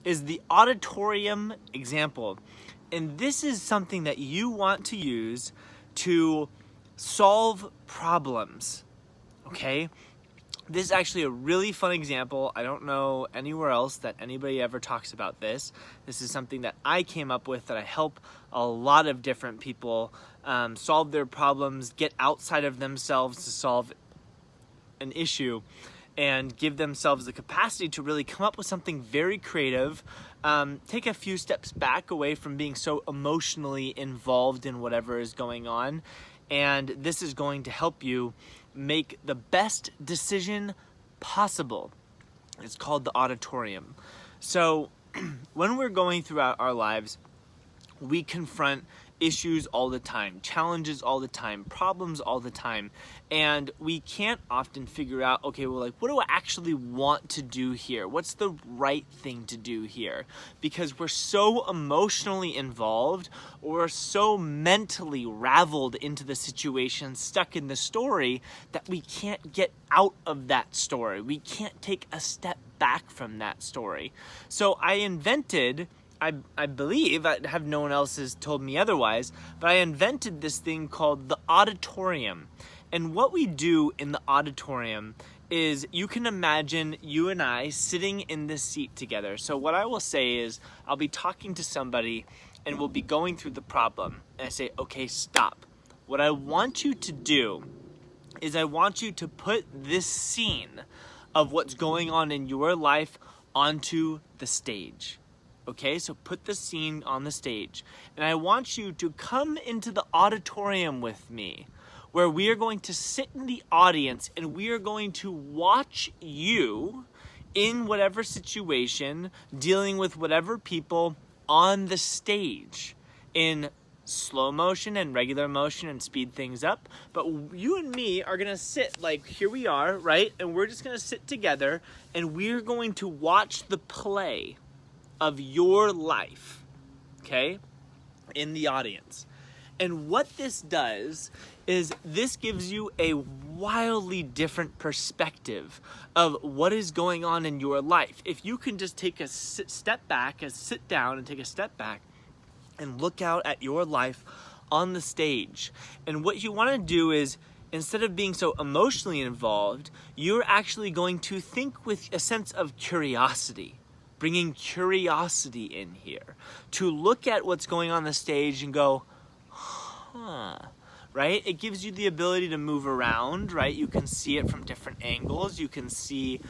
is the auditorium example. And this is something that you want to use to solve problems, okay? This is actually a really fun example. I don't know anywhere else that anybody ever talks about this. This is something that I came up with, that I help a lot of different people solve their problems, get outside of themselves to solve an issue, and give themselves the capacity to really come up with something very creative, take a few steps back away from being so emotionally involved in whatever is going on. And this is going to help you make the best decision possible. It's called the auditorium. So when we're going throughout our lives, we confront issues all the time, challenges all the time, problems all the time, and we can't often figure out, okay, well, like, what do I actually want to do here? What's the right thing to do here? Because we're so emotionally involved, or so mentally raveled into the situation, stuck in the story, that we can't get out of that story. We can't take a step back from that story. So I invented, I believe, I have no one else has told me otherwise, but I invented this thing called the auditorium. And what we do in the auditorium is, you can imagine you and I sitting in this seat together. So what I will say is, I'll be talking to somebody and we'll be going through the problem. And I say, okay, stop. What I want you to do is, I want you to put this scene of what's going on in your life onto the stage. Okay, so put the scene on the stage, and I want you to come into the auditorium with me, where we are going to sit in the audience and we are going to watch you in whatever situation, dealing with whatever people on the stage, in slow motion and regular motion, and speed things up. But you and me are gonna sit, like, here we are, right? And we're just gonna sit together and we're going to watch the play of your life, okay, in the audience. And what this does is, this gives you a wildly different perspective of what is going on in your life. If you can just take a step back, sit down and take a step back and look out at your life on the stage. And what you want to do is, instead of being so emotionally involved, you're actually going to think with a sense of curiosity. Bringing curiosity in here to look at what's going on the stage and go, huh, right? It gives you the ability to move around, right? You can see it from different angles. You can see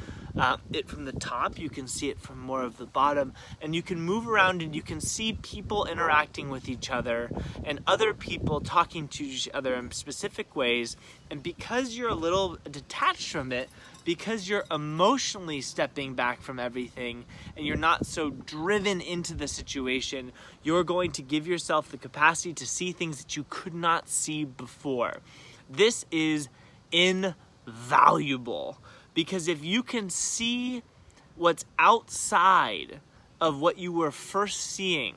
it from the top. You can see it from more of the bottom. And you can move around and you can see people interacting with each other and other people talking to each other in specific ways. And because you're a little detached from it, because you're emotionally stepping back from everything and you're not so driven into the situation, you're going to give yourself the capacity to see things that you could not see before. This is invaluable, because if you can see what's outside of what you were first seeing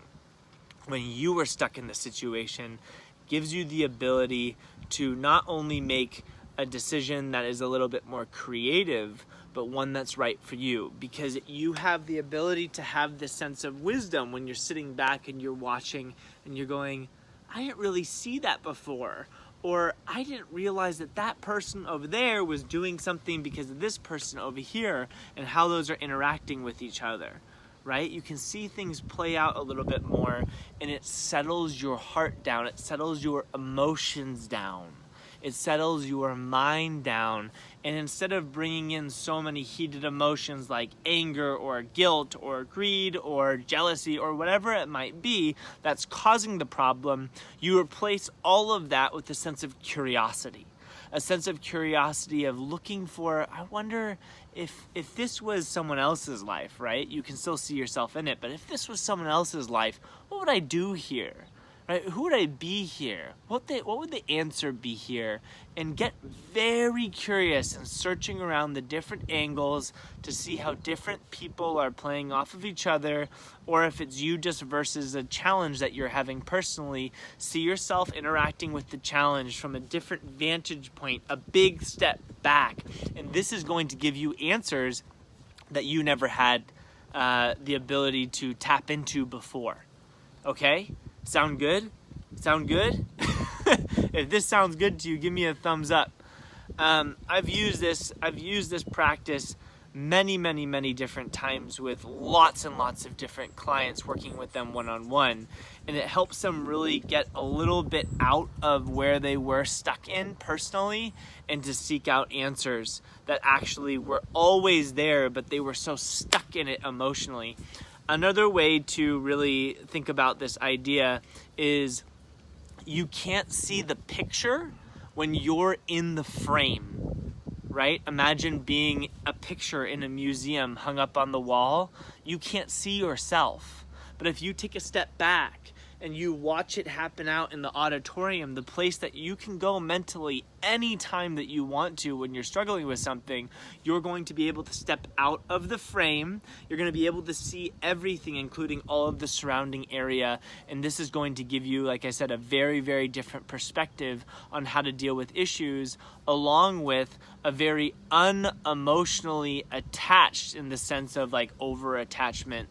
when you were stuck in the situation, gives you the ability to not only make a decision that is a little bit more creative, but one that's right for you, because you have the ability to have this sense of wisdom when you're sitting back and you're watching and you're going, I didn't really see that before, or I didn't realize that that person over there was doing something because of this person over here, and how those are interacting with each other, right? You can see things play out a little bit more, and it settles your heart down, it settles your emotions down. It settles your mind down. And instead of bringing in so many heated emotions like anger or guilt or greed or jealousy or whatever it might be that's causing the problem, you replace all of that with a sense of curiosity. A sense of curiosity of looking for, I wonder if this was someone else's life, right? You can still see yourself in it, but if this was someone else's life, what would I do here? Right? Who would I be here? What would the answer be here? And get very curious and searching around the different angles to see how different people are playing off of each other, or if it's you just versus a challenge that you're having personally. See yourself interacting with the challenge from a different vantage point, a big step back. And this is going to give you answers that you never had the ability to tap into before. Okay? Sound good? Sound good? If this sounds good to you, give me a thumbs up. I've used this practice many different times with lots and lots of different clients, working with them one-on-one, and it helps them really get a little bit out of where they were stuck in personally and to seek out answers that actually were always there, but they were so stuck in it emotionally. Another way to really think about this idea is you can't see the picture when you're in the frame, right? Imagine being a picture in a museum hung up on the wall. You can't see yourself. But if you take a step back and you watch it happen out in the auditorium, the place that you can go mentally anytime that you want to when you're struggling with something, you're going to be able to step out of the frame. You're going to be able to see everything, including all of the surrounding area. And this is going to give you, like I said, a very different perspective on how to deal with issues, along with a very unemotionally attached, in the sense of like over-attachment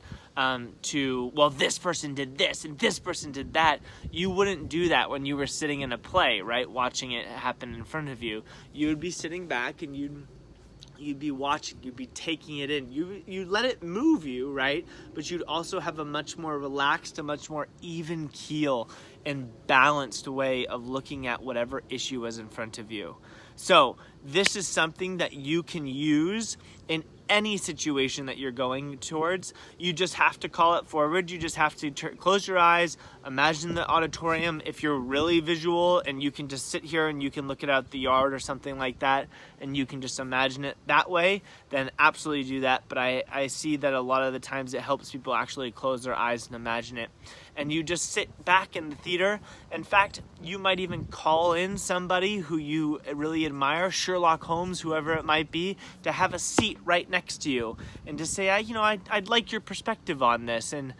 to, well, this person did this and this person did that. You wouldn't do that when you were sitting in a play, right? Watching it happen in front of you. You would be sitting back and you'd be watching, you'd be taking it in. You let it move you, right? But you'd also have a much more relaxed, a much more even keel and balanced way of looking at whatever issue is in front of you. So this is something that you can use in any situation that you're going towards. You just have to call it forward. You just have to close your eyes, imagine the auditorium. If you're really visual and you can just sit here and you can look it out the yard or something like that, and you can just imagine it that way, then absolutely do that. But I see that a lot of the times it helps people actually close their eyes and imagine it. And you just sit back in the theater. In fact, you might even call in somebody who you really admire, Sherlock Holmes, whoever it might be, to have a seat right next to you and to say, I'd like your perspective on this. And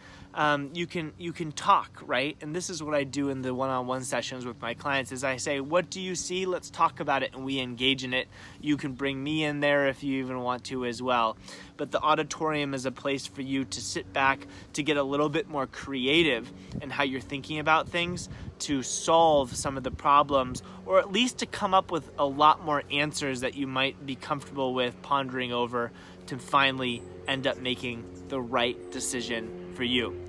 you can talk, right? And this is what I do in the one-on-one sessions with my clients is I say, what do you see? Let's talk about it, and we engage in it. You can bring me in there if you even want to as well. But the auditorium is a place for you to sit back, to get a little bit more creative in how you're thinking about things, to solve some of the problems, or at least to come up with a lot more answers that you might be comfortable with pondering over to finally end up making the right decision for you.